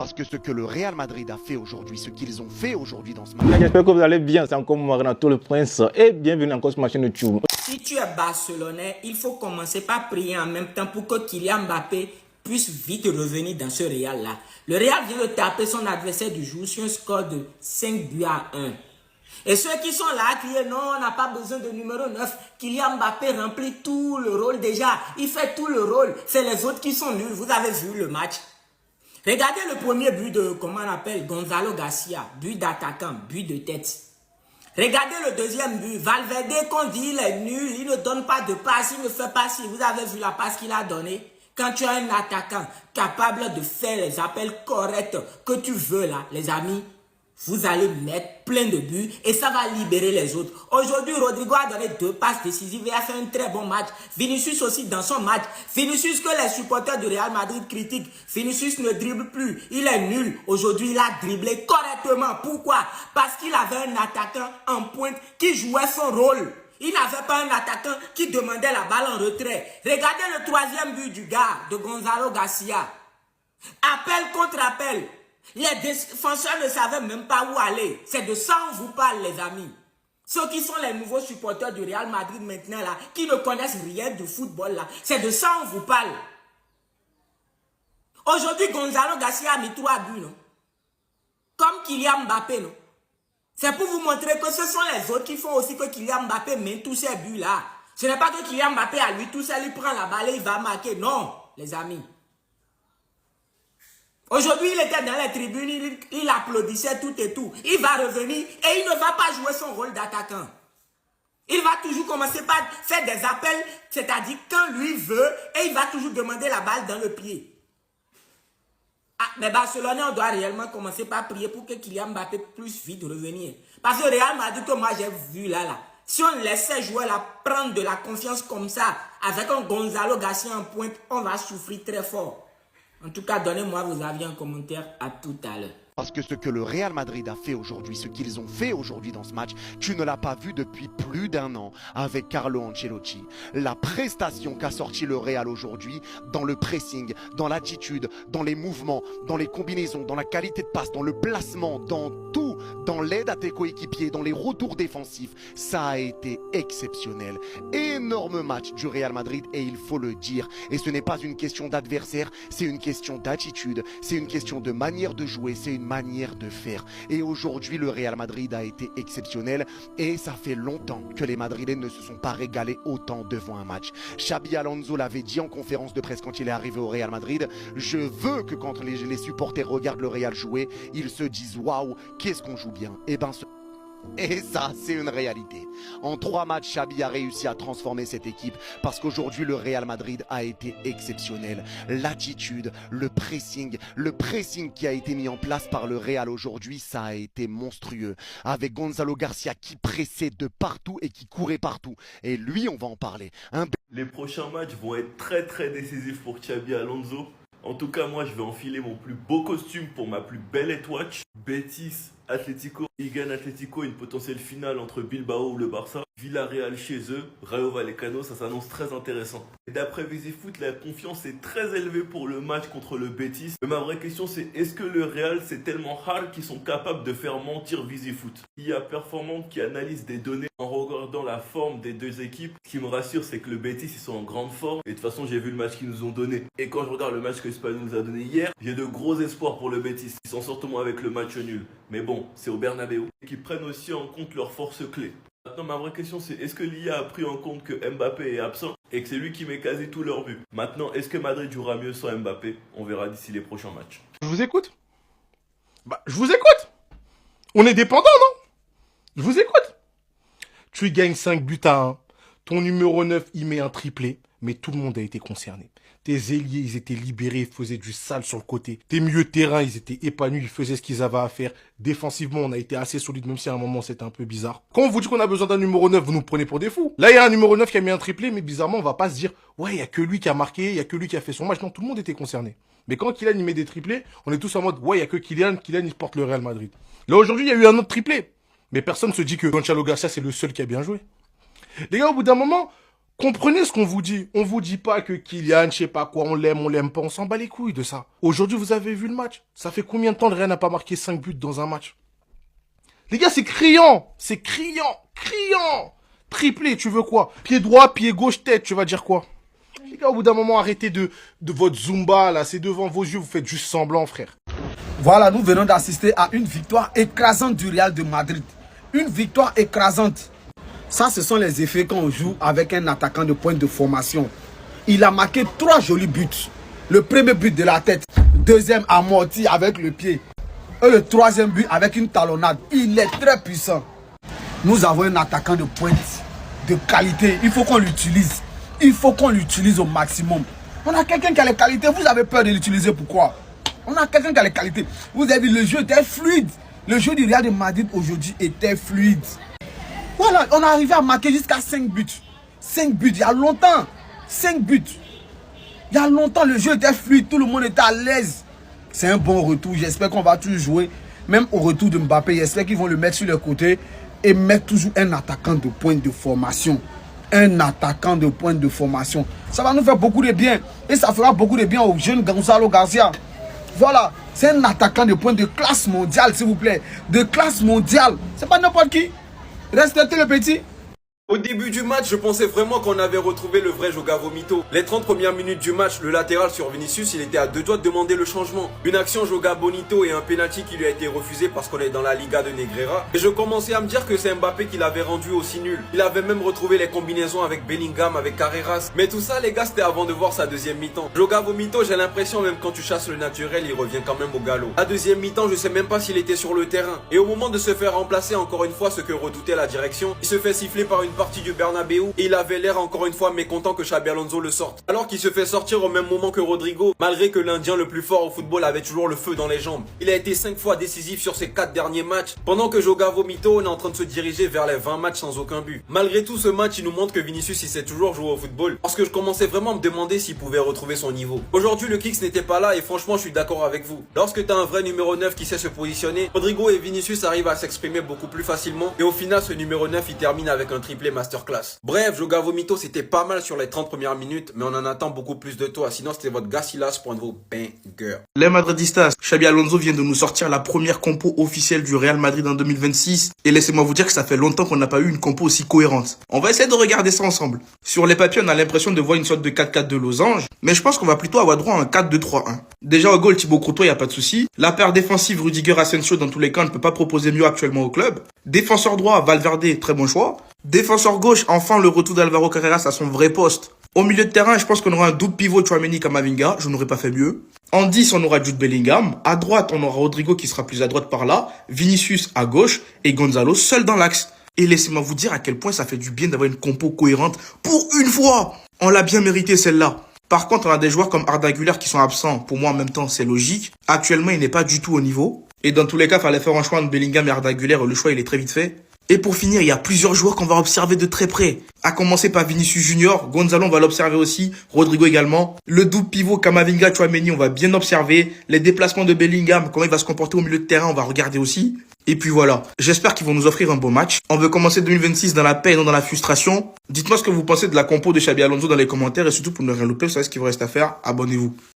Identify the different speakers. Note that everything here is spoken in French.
Speaker 1: Parce que ce que le Real Madrid a fait aujourd'hui, ce qu'ils ont fait aujourd'hui dans ce match.
Speaker 2: J'espère que vous allez bien, c'est encore moi, Renato le Prince, et bienvenue encore sur ma chaîne YouTube.
Speaker 3: Si tu es barcelonais, il faut commencer par prier en même temps pour que Kylian Mbappé puisse vite revenir dans ce Real-là. Le Real vient de taper son adversaire du jour sur un score de 5 buts à 1. Et ceux qui sont là, qui disent non, on n'a pas besoin de numéro 9, Kylian Mbappé remplit tout le rôle déjà. Il fait tout le rôle. C'est les autres qui sont nuls. Vous avez vu le match? Regardez le premier but de, comment on appelle, Gonzalo Garcia. But d'attaquant, but de tête. Regardez le deuxième but. Valverde, qu'on dit il est nul, il ne donne pas de passe, il ne fait pas si. Vous avez vu la passe qu'il a donnée? Quand tu as un attaquant capable de faire les appels corrects que tu veux là, les amis, vous allez mettre plein de buts et ça va libérer les autres. Aujourd'hui, Rodrigo a donné 2 passes décisives et a fait un très bon match. Vinicius aussi dans son match. Vinicius que les supporters du Real Madrid critiquent. Vinicius ne dribble plus. Il est nul. Aujourd'hui, il a dribblé correctement. Pourquoi? Parce qu'il avait un attaquant en pointe qui jouait son rôle. Il n'avait pas un attaquant qui demandait la balle en retrait. Regardez le troisième but du gars, de Gonzalo Garcia. Appel contre appel. Les défenseurs ne savaient même pas où aller. C'est de ça on vous parle, les amis. Ceux qui sont les nouveaux supporters du Real Madrid maintenant, là, qui ne connaissent rien du football, là, c'est de ça on vous parle. Aujourd'hui, Gonzalo Garcia a mis 3 buts, non? Comme Kylian Mbappé, non? C'est pour vous montrer que ce sont les autres qui font aussi que Kylian Mbappé met tous ces buts-là. Ce n'est pas que Kylian Mbappé, à lui tout seul, il prend la balle et il va marquer. Non, les amis. Aujourd'hui, il était dans les tribunes, il applaudissait tout et tout. Il va revenir et il ne va pas jouer son rôle d'attaquant. Il va toujours commencer par faire des appels, c'est-à-dire quand lui veut, et il va toujours demander la balle dans le pied. Ah, mais Barcelone, on doit réellement commencer par prier pour que Kylian Mbappé puisse vite revenir. Parce que Real Madrid, que moi j'ai vu là, si on laissait jouer là, prendre de la confiance comme ça, avec un Gonzalo Garcia en pointe, on va souffrir très fort. En tout cas, donnez-moi vos avis en commentaire. À tout à l'heure.
Speaker 1: Parce que ce que le Real Madrid a fait aujourd'hui, ce qu'ils ont fait aujourd'hui dans ce match, tu ne l'as pas vu depuis plus d'1 an avec Carlo Ancelotti. La prestation qu'a sorti le Real aujourd'hui dans le pressing, dans l'attitude, dans les mouvements, dans les combinaisons, dans la qualité de passe, dans le placement, dans tout, dans l'aide à tes coéquipiers, dans les retours défensifs, ça a été exceptionnel. Énorme match du Real Madrid et il faut le dire. Et ce n'est pas une question d'adversaire, c'est une question d'attitude, c'est une question de manière de jouer, c'est une manière de faire. Et aujourd'hui, le Real Madrid a été exceptionnel et ça fait longtemps que les Madrilènes ne se sont pas régalés autant devant un match. Xabi Alonso l'avait dit en conférence de presse quand il est arrivé au Real Madrid, je veux que quand les supporters regardent le Real jouer, ils se disent waouh, qu'est-ce qu'on joue bien. Et ça, c'est une réalité. En 3 matchs, Xabi a réussi à transformer cette équipe parce qu'aujourd'hui, le Real Madrid a été exceptionnel. L'attitude, le pressing qui a été mis en place par le Real aujourd'hui, ça a été monstrueux. Avec Gonzalo Garcia qui pressait de partout et qui courait partout. Et lui, on va en parler.
Speaker 4: Les prochains matchs vont être très décisifs pour Xabi Alonso. En tout cas, moi, je vais enfiler mon plus beau costume pour ma plus belle étoile. Betis, Atlético, Ligan Atlético, une potentielle finale entre Bilbao ou le Barça. Villarreal chez eux, Rayo Vallecano, ça s'annonce très intéressant. Et d'après Visifoot, la confiance est très élevée pour le match contre le Betis. Mais ma vraie question c'est, est-ce que le Real c'est tellement hard qu'ils sont capables de faire mentir Visifoot? Il y a Performant qui analyse des données en regardant la forme des deux équipes. Ce qui me rassure c'est que le Betis ils sont en grande forme. Et de toute façon j'ai vu le match qu'ils nous ont donné. Et quand je regarde le match que Espanyol nous a donné hier, j'ai de gros espoirs pour le Betis. Ils s'en sortent au moins avec le match nul. Mais bon, c'est au Bernabéu. Et qu'ils prennent aussi en compte leurs forces clés. Maintenant, ma vraie question c'est, est-ce que l'IA a pris en compte que Mbappé est absent et que c'est lui qui met quasi tous leurs buts? Maintenant, est-ce que Madrid jouera mieux sans Mbappé? On verra d'ici les prochains matchs.
Speaker 5: Je vous écoute. Je vous écoute. On est dépendant, non? Je vous écoute. Tu gagnes 5 buts à 1. Ton numéro 9, il met un triplé. Mais tout le monde a été concerné. Tes ailiers, ils étaient libérés, ils faisaient du sale sur le côté. Tes milieux de terrain, ils étaient épanouis, ils faisaient ce qu'ils avaient à faire. Défensivement, on a été assez solide, même si à un moment, c'était un peu bizarre. Quand on vous dit qu'on a besoin d'un numéro 9, vous nous prenez pour des fous. Là, il y a un numéro 9 qui a mis un triplé, mais bizarrement, on va pas se dire, ouais, il y a que lui qui a marqué, il y a que lui qui a fait son match. Non, tout le monde était concerné. Mais quand Kylian, il met des triplés, on est tous en mode, ouais, il y a que Kylian, il porte le Real Madrid. Là, aujourd'hui, il y a eu un autre triplé. Mais personne se dit que Gonzalo Garcia, c'est le seul qui a bien joué. Les gars, au bout d'un moment, Comprenez ce qu'on vous dit. On vous dit pas que Kylian, je sais pas quoi, on l'aime pas, on s'en bat les couilles de ça. Aujourd'hui, vous avez vu le match. Ça fait combien de temps le Real n'a pas marqué 5 buts dans un match? Les gars, c'est criant. C'est criant. Triplé, tu veux quoi? Pied droit, pied gauche, tête, tu vas dire quoi? Les gars, au bout d'un moment, arrêtez de votre Zumba, là. C'est devant vos yeux, vous faites juste semblant, frère.
Speaker 6: Voilà, nous venons d'assister à une victoire écrasante du Real de Madrid. Une victoire écrasante. Ça, ce sont les effets quand on joue avec un attaquant de pointe de formation. Il a marqué 3 jolis buts. Le premier but de la tête, deuxième amorti avec le pied. Et le troisième but avec une talonnade. Il est très puissant. Nous avons un attaquant de pointe de qualité. Il faut qu'on l'utilise. Il faut qu'on l'utilise au maximum. On a quelqu'un qui a les qualités. Vous avez peur de l'utiliser. Pourquoi? On a quelqu'un qui a les qualités. Vous avez vu, le jeu était fluide. Le jeu du Real de Madrid aujourd'hui était fluide. Voilà, on est arrivé à marquer jusqu'à 5 buts. 5 buts, il y a longtemps. 5 buts. Il y a longtemps, le jeu était fluide. Tout le monde était à l'aise. C'est un bon retour. J'espère qu'on va toujours jouer. Même au retour de Mbappé, j'espère qu'ils vont le mettre sur le côté et mettre toujours un attaquant de pointe de formation. Un attaquant de pointe de formation. Ça va nous faire beaucoup de bien. Et ça fera beaucoup de bien au jeune Gonzalo Garcia. Voilà. C'est un attaquant de pointe de classe mondiale, s'il vous plaît. De classe mondiale. C'est pas n'importe qui. Respectez le petit.
Speaker 7: Au début du match, je pensais vraiment qu'on avait retrouvé le vrai Joga Bonito. Les 30 premières minutes du match, le latéral sur Vinicius, il était à 2 doigts de demander le changement. Une action Joga Bonito et un penalty qui lui a été refusé parce qu'on est dans la Liga de Negreira. Et je commençais à me dire que c'est Mbappé qui l'avait rendu aussi nul. Il avait même retrouvé les combinaisons avec Bellingham, avec Carreras. Mais tout ça, les gars, c'était avant de voir sa deuxième mi-temps. Joga Bonito, j'ai l'impression même quand tu chasses le naturel, il revient quand même au galop. La deuxième mi-temps, je sais même pas s'il était sur le terrain. Et au moment de se faire remplacer encore une fois, ce que redoutait la direction, il se fait siffler par une partie du Bernabeu et il avait l'air encore une fois mécontent que Xabi Alonso le sorte. Alors qu'il se fait sortir au même moment que Rodrigo, malgré que l'Indien le plus fort au football avait toujours le feu dans les jambes. Il a été 5 fois décisif sur ses 4 derniers matchs, pendant que Joga Bonito est en train de se diriger vers les 20 matchs sans aucun but. Malgré tout, ce match, il nous montre que Vinicius, il sait toujours jouer au football, parce que je commençais vraiment à me demander s'il pouvait retrouver son niveau. Aujourd'hui, le Kicks n'était pas là et franchement, je suis d'accord avec vous. Lorsque tu as un vrai numéro 9 qui sait se positionner, Rodrigo et Vinicius arrivent à s'exprimer beaucoup plus facilement et au final, ce numéro 9, il termine avec un triplé masterclass. Bref, Joga Bonito, c'était pas mal sur les 30 premières minutes, mais on en attend beaucoup plus de toi. Sinon, c'était votre Gasilas pour un nouveau banger.
Speaker 8: Les Madridistas, Xabi Alonso vient de nous sortir la première compo officielle du Real Madrid en 2026. Et laissez-moi vous dire que ça fait longtemps qu'on n'a pas eu une compo aussi cohérente. On va essayer de regarder ça ensemble. Sur les papiers, on a l'impression de voir une sorte de 4-4 de losange, mais je pense qu'on va plutôt avoir droit à un 4-2-3-1. Déjà au goal, Thibaut Courtois, y a pas de souci. La paire défensive, Rudiger Asensio, dans tous les cas, ne peut pas proposer mieux actuellement au club. Défenseur droit, Valverde, très bon choix. Défenseur gauche, enfin le retour d'Alvaro Carreras à son vrai poste. Au milieu de terrain, je pense qu'on aura un double pivot Tchouaméni Camavinga, je n'aurais pas fait mieux. En 10, on aura Jude Bellingham. À droite, on aura Rodrigo qui sera plus à droite par là, Vinicius à gauche et Gonzalo seul dans l'axe. Et laissez-moi vous dire à quel point ça fait du bien d'avoir une compo cohérente pour une fois. On l'a bien mérité celle-là. Par contre, on a des joueurs comme Arda Güler qui sont absents. Pour moi, en même temps, c'est logique. Actuellement, il n'est pas du tout au niveau. Et dans tous les cas, il fallait faire un choix entre Bellingham et Arda Güler. Le choix, il est très vite fait. Et pour finir, il y a plusieurs joueurs qu'on va observer de très près. À commencer par Vinicius Junior, Gonzalo, on va l'observer aussi, Rodrigo également. Le double pivot Camavinga, Tchouaméni, on va bien observer. Les déplacements de Bellingham, comment il va se comporter au milieu de terrain, on va regarder aussi. Et puis voilà, j'espère qu'ils vont nous offrir un beau match. On veut commencer 2026 dans la paix et non dans la frustration. Dites-moi ce que vous pensez de la compo de Xabi Alonso dans les commentaires et surtout pour ne rien louper, vous savez ce qu'il vous reste à faire, abonnez-vous.